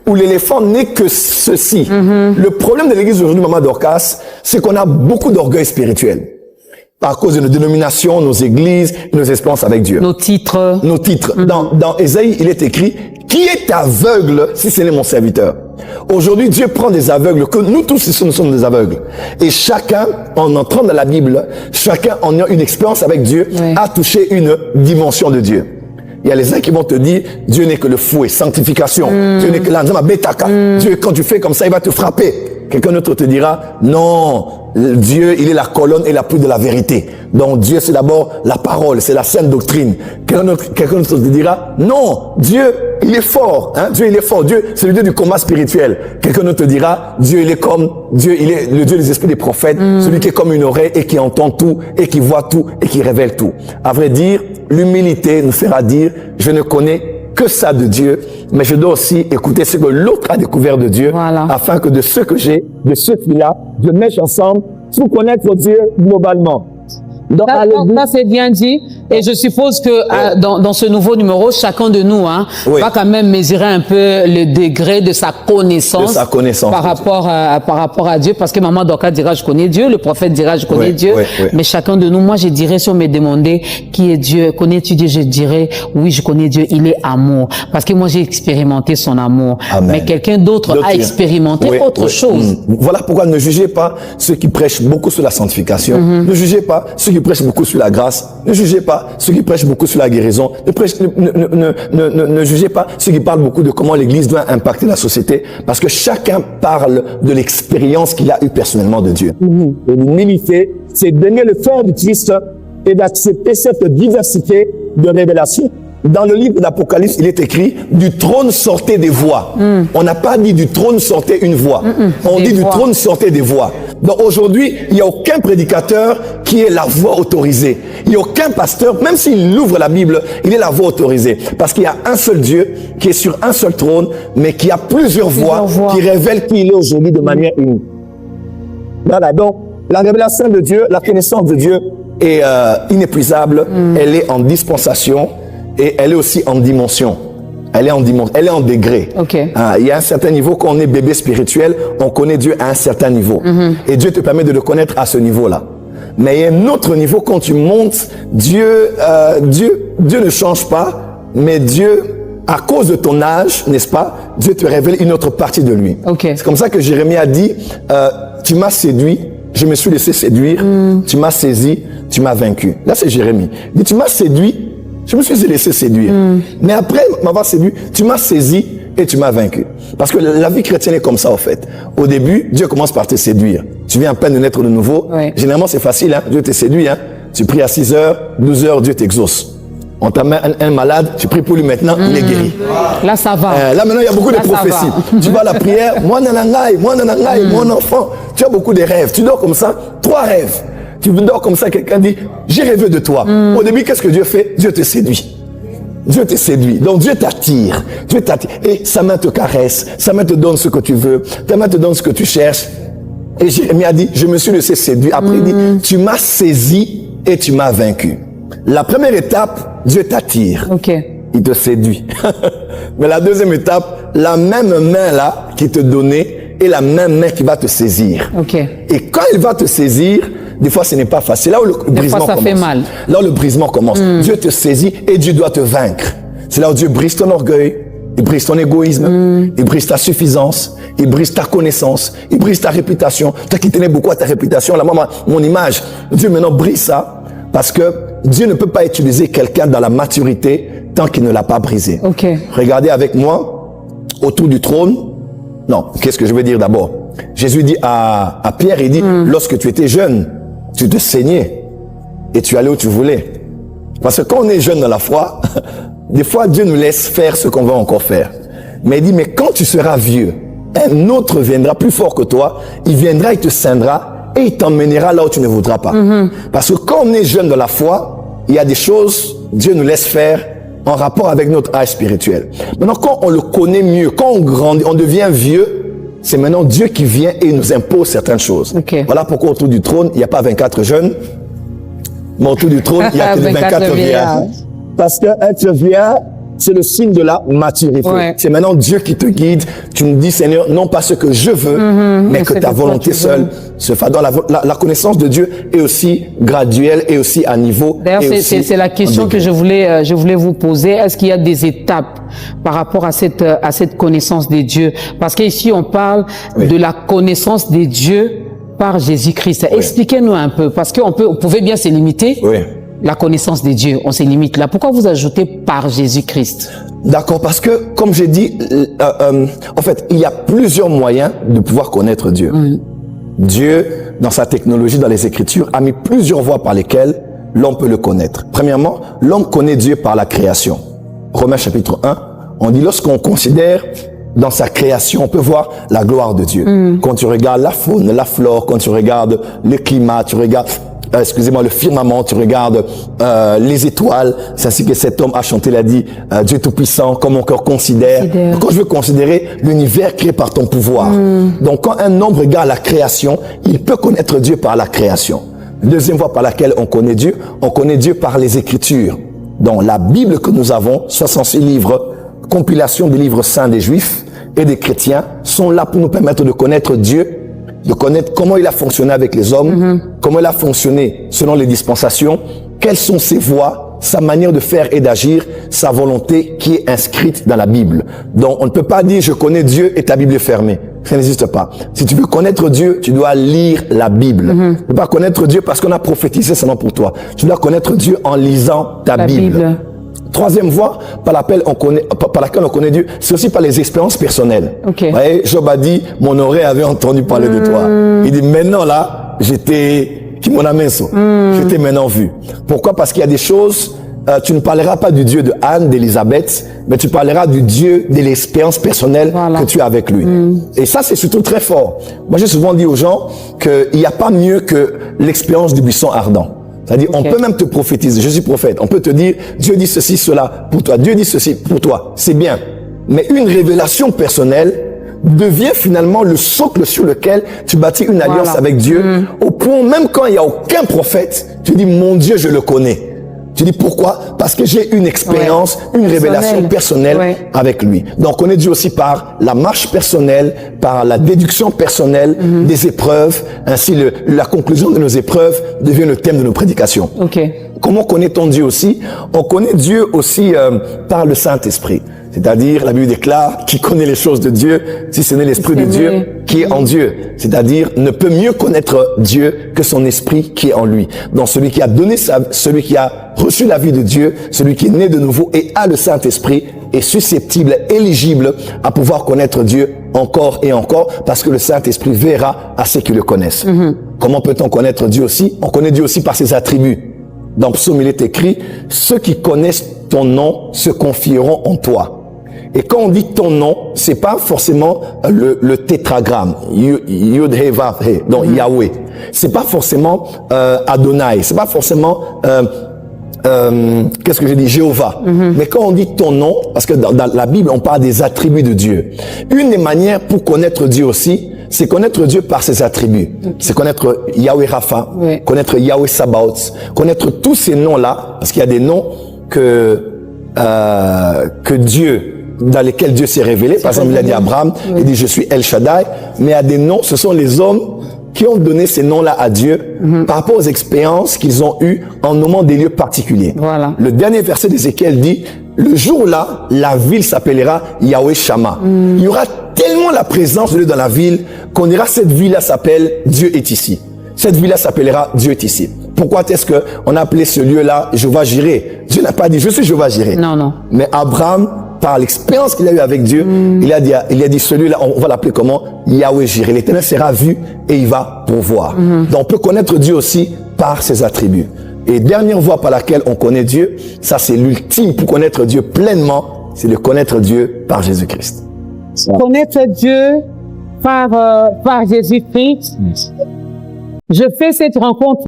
où l'éléphant n'est que ceci. Le problème de l'église aujourd'hui, Maman Dorcas, c'est qu'on a beaucoup d'orgueil spirituel. Par cause de nos dénominations, nos églises, nos expériences avec Dieu. Nos titres. Nos titres. Dans Ésaïe, il est écrit, qui est aveugle si ce n'est mon serviteur? Aujourd'hui, Dieu prend des aveugles, que nous tous ici, nous sommes des aveugles. Et chacun, en entrant dans la Bible, chacun en ayant une expérience avec Dieu, a touché une dimension de Dieu. Il y a les uns qui vont te dire, Dieu n'est que le fouet, sanctification. Dieu n'est que l'anzama betaka. Dieu, quand tu fais comme ça, il va te frapper. Quelqu'un d'autre te dira, non, Dieu, il est la colonne et la pluie de la vérité. Donc Dieu, c'est d'abord la parole, c'est la sainte doctrine. Quelqu'un d'autre te dira, non, Dieu, il est fort. Hein? Dieu, il est fort. Dieu, c'est le Dieu du combat spirituel. Quelqu'un d'autre te dira, Dieu, il est comme, Dieu, il est le Dieu des esprits des prophètes, celui qui est comme une oreille et qui entend tout, et qui voit tout, et qui révèle tout. À vrai dire, l'humilité nous fera dire, je ne connais que ça de Dieu, mais je dois aussi écouter ce que l'autre a découvert de Dieu, afin que de ce que j'ai, de ce qu'il a, je mette ensemble pour connaître Dieu globalement. Donc, ça c'est bien dit. Et je suppose que dans ce nouveau numéro, chacun de nous va quand même mesurer un peu le degré de sa connaissance, par rapport à Dieu. Parce que Maman Dorcas dira, je connais Dieu. Le prophète dira, je connais Dieu. Mais chacun de nous, moi je dirais, si on me demandait qui est Dieu, connais-tu Dieu, je dirais, oui, je connais Dieu. Il est amour. Parce que moi j'ai expérimenté son amour. Amen. Mais quelqu'un d'autre a expérimenté autre chose. Voilà pourquoi ne jugez pas ceux qui prêchent beaucoup sur la sanctification. Ne jugez pas ceux qui prêchent beaucoup sur la grâce. Ne jugez pas ceux qui prêchent beaucoup sur la guérison. Ne jugez pas ceux qui parlent beaucoup de comment l'Église doit impacter la société. Parce que chacun parle de l'expérience qu'il a eue personnellement de Dieu. Et l'humilité, c'est donner le fort du Christ et d'accepter cette diversité de révélations. Dans le livre d'Apocalypse, il est écrit, du trône sortait des voix. On n'a pas dit du trône sortait une voix. On dit du trône sortait des voix. Donc aujourd'hui, il n'y a aucun prédicateur qui est la voix autorisée. Il n'y a aucun pasteur, même s'il ouvre la Bible, il est la voix autorisée. Parce qu'il y a un seul Dieu qui est sur un seul trône, mais qui a plusieurs voix qui révèlent qui il est aujourd'hui de manière unique. Voilà, donc la révélation de Dieu, la connaissance de Dieu est inépuisable. Elle est en dispensation. Et elle est aussi en dimension. Elle est en degré. Il y a un certain niveau, quand on est bébé spirituel, on connaît Dieu à un certain niveau. Et Dieu te permet de le connaître à ce niveau-là. Mais il y a un autre niveau, quand tu montes, Dieu ne change pas, mais Dieu, à cause de ton âge, n'est-ce pas, Dieu te révèle une autre partie de lui. C'est comme ça que Jérémie a dit, tu m'as séduit, je me suis laissé séduire, tu m'as saisi, tu m'as vaincu. Là, c'est Jérémie. Il dit, tu m'as séduit, je me suis laissé séduire. Mais après m'avoir séduit, tu m'as saisi et tu m'as vaincu. Parce que la vie chrétienne est comme ça, en fait. Au début, Dieu commence par te séduire. Tu viens à peine de naître de nouveau. Généralement, c'est facile, Dieu te séduit, Tu pries à 6 heures, 12 heures, Dieu t'exauce. On t'a mis un malade, tu pries pour lui maintenant, il est guéri. Là, ça va. Là, maintenant, il y a beaucoup de prophéties. Tu vas à la prière, moi nanangaï, mon enfant. Tu as beaucoup de rêves. Tu dors comme ça, 3 rêves. Tu dors comme ça, quelqu'un dit, j'ai rêvé de toi. Au début, qu'est-ce que Dieu fait? Dieu te séduit. Dieu te séduit. Donc Dieu t'attire. Dieu t'attire. Et sa main te caresse. Sa main te donne ce que tu veux. Ta main te donne ce que tu cherches. Et Jérémie a dit, je me suis laissé séduire. Après, il dit, tu m'as saisi et tu m'as vaincu. La première étape, Dieu t'attire. Il te séduit. Mais la deuxième étape, la même main là qui te donnait est la même main qui va te saisir. Et quand il va te saisir, des fois, ce n'est pas facile. Là où le brisement commence. Fait mal. Là où le brisement commence. Dieu te saisit et Dieu doit te vaincre. C'est là où Dieu brise ton orgueil, il brise ton égoïsme, il brise ta suffisance, il brise ta connaissance, il brise ta réputation. Toi qui tenais beaucoup à ta réputation, là, mon image, Dieu maintenant brise ça parce que Dieu ne peut pas utiliser quelqu'un dans la maturité tant qu'il ne l'a pas brisé. Regardez avec moi autour du trône. Non, qu'est-ce que je veux dire d'abord? Jésus dit à Pierre, il dit, lorsque tu étais jeune, tu te saignais et tu allais où tu voulais. Parce que quand on est jeune dans la foi, des fois Dieu nous laisse faire ce qu'on va encore faire. Mais il dit, mais quand tu seras vieux, un autre viendra plus fort que toi, il viendra, il te ceindra et il t'emmènera là où tu ne voudras pas. Parce que quand on est jeune dans la foi, il y a des choses, Dieu nous laisse faire en rapport avec notre âge spirituel. Maintenant, quand on le connaît mieux, quand on grandit, on devient vieux, c'est maintenant Dieu qui vient et nous impose certaines choses. Voilà pourquoi autour du trône, il n'y a pas 24 jeunes, mais autour du trône, il y a que 24 vieillards. Parce qu'être vieillard, c'est le signe de la maturité. Ouais. C'est maintenant Dieu qui te guide. Tu me dis, Seigneur, non pas ce que je veux, mais que ta volonté seule se fasse. Donc la connaissance de Dieu est aussi graduelle et aussi à niveau. D'ailleurs, c'est la question que je voulais vous poser. Est-ce qu'il y a des étapes par rapport à cette connaissance des dieux? Parce qu'ici, on parle de la connaissance des dieux par Jésus-Christ. Oui. Expliquez-nous un peu, parce qu'on pouvait bien se limiter. Oui. La connaissance des dieux, on se limite là. Pourquoi vous ajoutez par Jésus-Christ? D'accord, parce que, comme j'ai dit, en fait, il y a plusieurs moyens de pouvoir connaître Dieu. Dieu, dans sa technologie, dans les Écritures, a mis plusieurs voies par lesquelles l'homme peut le connaître. Premièrement, l'homme connaît Dieu par la création. Romains chapitre 1, on dit lorsqu'on considère dans sa création, on peut voir la gloire de Dieu. Quand tu regardes la faune, la flore, quand tu regardes le climat, tu regardes... le firmament, tu regardes les étoiles, c'est ainsi que cet homme a chanté, il a dit Dieu Tout-Puissant, comme mon cœur considère. Quand je veux considérer l'univers créé par ton pouvoir. Donc quand un homme regarde la création, il peut connaître Dieu par la création. Deuxième voie par laquelle on connaît Dieu par les Écritures. Dans la Bible que nous avons, 66 livres, compilation des livres saints des Juifs et des chrétiens, sont là pour nous permettre de connaître Dieu, de connaître comment il a fonctionné avec les hommes, comment il a fonctionné selon les dispensations, quelles sont ses voies, sa manière de faire et d'agir, sa volonté qui est inscrite dans la Bible. Donc on ne peut pas dire je connais Dieu et ta Bible est fermée. Ça n'existe pas. Si tu veux connaître Dieu, tu dois lire la Bible. Tu ne peux pas connaître Dieu parce qu'on a prophétisé seulement pour toi. Tu dois connaître Dieu en lisant ta Bible. Troisième voie par laquelle on connaît Dieu, c'est aussi par les expériences personnelles. Vous voyez, Job a dit, mon oreille avait entendu parler de toi. Il dit, maintenant là, j'étais maintenant vu. Pourquoi? Parce qu'il y a des choses, tu ne parleras pas du Dieu de Anne, d'Élisabeth, mais tu parleras du Dieu de l'expérience personnelle que tu as avec lui. Et ça, c'est surtout très fort. Moi, j'ai souvent dit aux gens qu'il n'y a pas mieux que l'expérience du buisson ardent. C'est-à-dire, on peut même te prophétiser. Je suis prophète. On peut te dire, Dieu dit ceci, cela pour toi. Dieu dit ceci pour toi. C'est bien. Mais une révélation personnelle devient finalement le socle sur lequel tu bâtis une alliance avec Dieu. Au point, même quand il n'y a aucun prophète, tu dis, mon Dieu, je le connais. Tu dis pourquoi? Parce que j'ai une expérience, une révélation personnelle avec lui. Donc, on connaît Dieu aussi par la marche personnelle, par la déduction personnelle des épreuves. Ainsi, la conclusion de nos épreuves devient le thème de nos prédications. Comment connaît-on Dieu aussi? On connaît Dieu aussi par le Saint-Esprit. C'est-à-dire, la Bible déclare, qui connaît les choses de Dieu, si ce n'est l'Esprit de Dieu qui est en Dieu. C'est-à-dire, ne peut mieux connaître Dieu que son Esprit qui est en lui. Donc, celui qui a celui qui a reçu la vie de Dieu, celui qui est né de nouveau et a le Saint-Esprit, est susceptible, éligible à pouvoir connaître Dieu encore et encore, parce que le Saint-Esprit verra à ceux qui le connaissent. Comment peut-on connaître Dieu aussi? On connaît Dieu aussi par ses attributs. Dans Psaume, il est écrit, ceux qui connaissent ton nom se confieront en toi. Et quand on dit ton nom, c'est pas forcément le tétragramme, Yud He Vav He, donc Yahweh. C'est pas forcément Adonai, c'est pas forcément qu'est-ce que j'ai dit, Jéhovah. Mais quand on dit ton nom, parce que dans la Bible on parle des attributs de Dieu. Une des manières pour connaître Dieu aussi, c'est connaître Dieu par ses attributs. C'est connaître Yahweh Rapha, connaître Yahweh Sabaoth, connaître tous ces noms-là, parce qu'il y a des noms que Dieu, dans lesquels Dieu s'est révélé. Par exemple, il a dit à Abraham, il dit je suis El Shaddai, mais à des noms, ce sont les hommes qui ont donné ces noms-là à Dieu par rapport aux expériences qu'ils ont eues en nommant des lieux particuliers. Le dernier verset d'Ézéchiel dit, le jour-là, la ville s'appellera Yahweh Shammah. Il y aura tellement la présence de Dieu dans la ville qu'on dira cette ville-là s'appelle Dieu est ici. Cette ville-là s'appellera Dieu est ici. Pourquoi est-ce qu'on a appelé ce lieu-là Jéhovah Jireh? Dieu n'a pas dit je suis Jéhovah Jireh. Non. Mais Abraham, par l'expérience qu'il a eue avec Dieu, il a dit celui-là, on va l'appeler comment? Yahweh Jireh. L'Éternel sera vu et il va pourvoir. Donc on peut connaître Dieu aussi par ses attributs. Et dernière voie par laquelle on connaît Dieu, ça c'est l'ultime pour connaître Dieu pleinement, c'est de connaître Dieu par Jésus-Christ. Connaître Dieu par Jésus-Christ. Je fais cette rencontre